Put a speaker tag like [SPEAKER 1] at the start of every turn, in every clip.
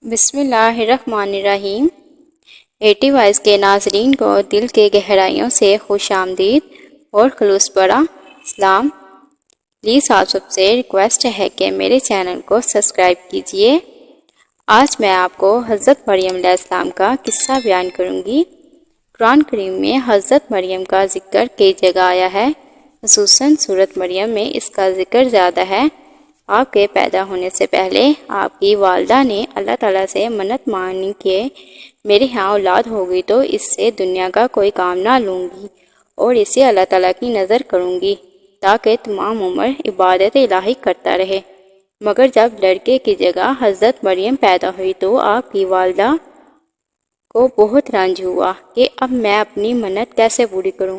[SPEAKER 1] بسم اللہ الرحمن الرحیم۔ 80 وائس کے ناظرین کو دل کے گہرائیوں سے خوش آمدید اور خلوص بھرا سلام۔ پلیز آپ سب سے ریکویسٹ ہے کہ میرے چینل کو سبسکرائب کیجئے۔ آج میں آپ کو حضرت مریم علیہ السلام کا قصہ بیان کروں گی۔ قرآن کریم میں حضرت مریم کا ذکر کئی جگہ آیا ہے، خصوصاً سورۃ مریم میں اس کا ذکر زیادہ ہے۔ آپ کے پیدا ہونے سے پہلے آپ کی والدہ نے اللہ تعالیٰ سے منت مانی کہ میرے ہاں اولاد ہوگی تو اس سے دنیا کا کوئی کام نہ لوں گی اور اسے اللہ تعالیٰ کی نظر کروں گی تاکہ تمام عمر عبادت الہی کرتا رہے۔ مگر جب لڑکے کی جگہ حضرت مریم پیدا ہوئی تو آپ کی والدہ کو بہت رنج ہوا کہ اب میں اپنی منت کیسے پوری کروں۔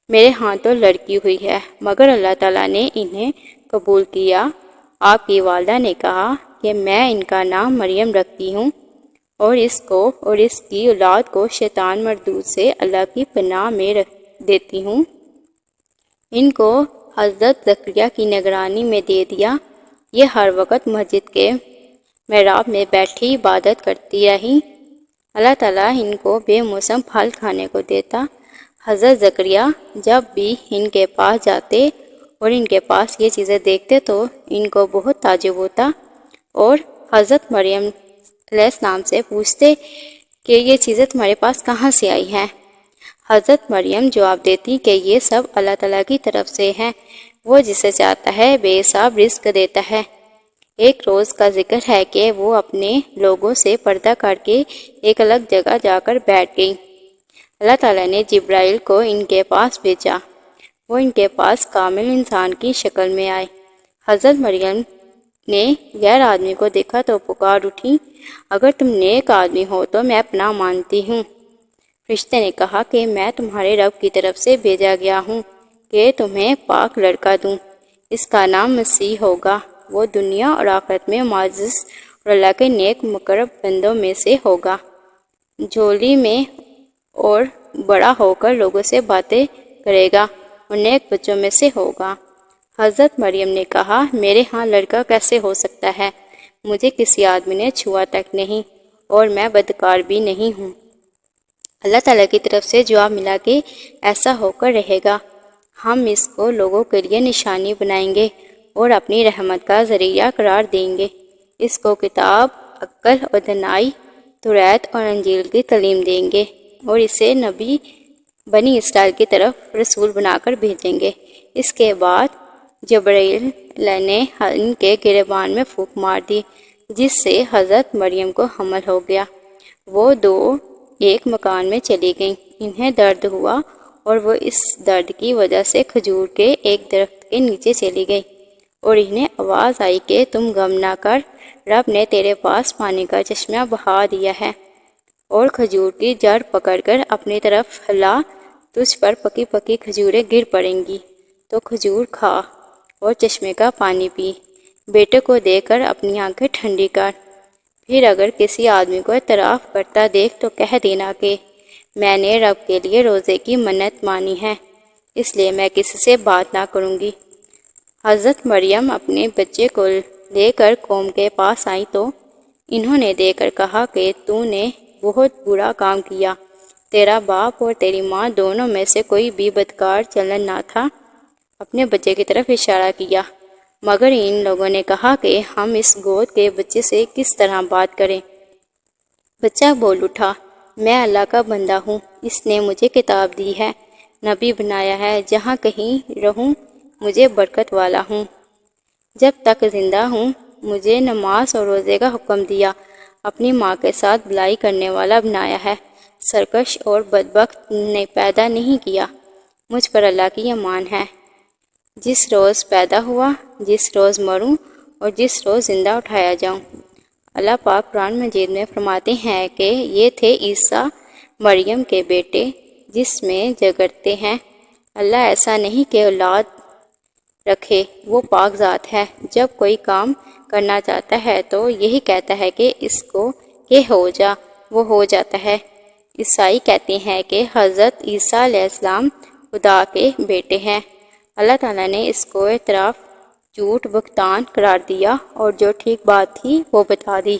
[SPEAKER 1] میرے ہاں تو لڑکی ہوئی ہے، مگر اللہ تعالیٰ نے انہیں قبول کیا۔ آپ کی والدہ نے کہا کہ میں ان کا نام مریم رکھتی ہوں اور اس کو اور اس کی اولاد کو شیطان مردود سے اللہ کی پناہ میں رکھ دیتی ہوں۔ ان کو حضرت زکریا کی نگرانی میں دے دیا۔ یہ ہر وقت مسجد کے محراب میں بیٹھی عبادت کرتی رہی۔ اللہ تعالیٰ ان کو بے موسم پھل کھانے کو دیتا۔ حضرت زکریا جب بھی ان کے پاس جاتے اور ان کے پاس یہ چیزیں دیکھتے تو ان کو بہت تعجب ہوتا اور حضرت مریم علیہ السلام سے پوچھتے کہ یہ چیزیں تمہارے پاس کہاں سے آئی ہیں۔ حضرت مریم جواب دیتی کہ یہ سب اللہ تعالیٰ کی طرف سے ہے، وہ جسے چاہتا ہے بے حساب رزق دیتا ہے۔ ایک روز کا ذکر ہے کہ وہ اپنے لوگوں سے پردہ کر کے ایک الگ جگہ جا کر بیٹھ گئی۔ اللہ تعالیٰ نے جبرائیل کو ان کے پاس بھیجا۔ وہ ان کے پاس کامل انسان کی شکل میں آئے۔ حضرت مریم نے غیر آدمی کو دیکھا تو پکار اٹھی، اگر تم نیک آدمی ہو تو میں پناہ مانتی ہوں۔ فرشتے نے کہا کہ میں تمہارے رب کی طرف سے بھیجا گیا ہوں کہ تمہیں پاک لڑکا دوں، اس کا نام مسیح ہوگا، وہ دنیا اور آخرت میں معزز اور اللہ کے نیک مقرب بندوں میں سے ہوگا، جھولی میں اور بڑا ہو کر لوگوں سے باتیں کرے گا اور نیک بچوں میں سے ہوگا۔ حضرت مریم نے کہا میرے ہاں لڑکا کیسے ہو سکتا ہے، مجھے کسی آدمی نے چھوا تک نہیں اور میں بدکار بھی نہیں ہوں۔ اللہ تعالیٰ کی طرف سے جواب ملا کہ ایسا ہو کر رہے گا، ہم اس کو لوگوں کے لیے نشانی بنائیں گے اور اپنی رحمت کا ذریعہ قرار دیں گے۔ اس کو کتاب، عقل اور دانائی، توریت اور انجیل کی تعلیم دیں گے اور اسے نبی بنی اسرائیل کی طرف رسول بنا کر بھیجیں گے۔ اس کے بعد جبرائیل نے ان کے گریبان میں پھونک مار دی جس سے حضرت مریم کو حمل ہو گیا۔ وہ دو ایک مکان میں چلی گئیں۔ انہیں درد ہوا اور وہ اس درد کی وجہ سے کھجور کے ایک درخت کے نیچے چلی گئی اور انہیں آواز آئی کہ تم غم نہ کر، رب نے تیرے پاس پانی کا چشمہ بہا دیا ہے اور کھجور کی جڑ پکڑ کر اپنی طرف ہلا، تجھ پر پکی پکی کھجوریں گر پڑیں گی تو کھجور کھا اور چشمے کا پانی پی، بیٹے کو دے کر اپنی آنکھیں ٹھنڈی کر، پھر اگر کسی آدمی کو اعتراف کرتا دیکھ تو کہہ دینا کہ میں نے رب کے لیے روزے کی منت مانی ہے، اس لیے میں کسی سے بات نہ کروں گی۔ حضرت مریم اپنے بچے کو لے کر قوم کے پاس آئی تو انہوں نے دے کر کہا کہ تو نے بہت برا کام کیا، تیرا باپ اور تیری ماں دونوں میں سے کوئی بھی بدکار چلن نہ تھا۔ اپنے بچے کی طرف اشارہ کیا، مگر ان لوگوں نے کہا کہ ہم اس گود کے بچے سے کس طرح بات کریں۔ بچہ بول اٹھا، میں اللہ کا بندہ ہوں، اس نے مجھے کتاب دی ہے، نبی بنایا ہے، جہاں کہیں رہوں مجھے برکت والا ہوں، جب تک زندہ ہوں مجھے نماز اور روزے کا حکم دیا، اپنی ماں کے ساتھ بھلائی کرنے والا بنایا ہے، سرکش اور بدبخت نے پیدا نہیں کیا، مجھ پر اللہ کی امان ہے، جس روز پیدا ہوا، جس روز مروں اور جس روز زندہ اٹھایا جاؤں۔ اللہ پاک قرآن مجید میں فرماتے ہیں کہ یہ تھے عیسیٰ مریم کے بیٹے جس میں جگرتے ہیں۔ اللہ ایسا نہیں کہ اولاد رکھے، وہ پاک ذات ہے، جب کوئی کام کرنا چاہتا ہے تو یہی کہتا ہے کہ اس کو کہ ہو جا، وہ ہو جاتا ہے۔ عیسائی کہتے ہیں کہ حضرت عیسیٰ علیہ السلام خدا کے بیٹے ہیں۔ اللہ تعالیٰ نے اس کو اعتراف جھوٹ بہتان قرار دیا اور جو ٹھیک بات تھی وہ بتا دی۔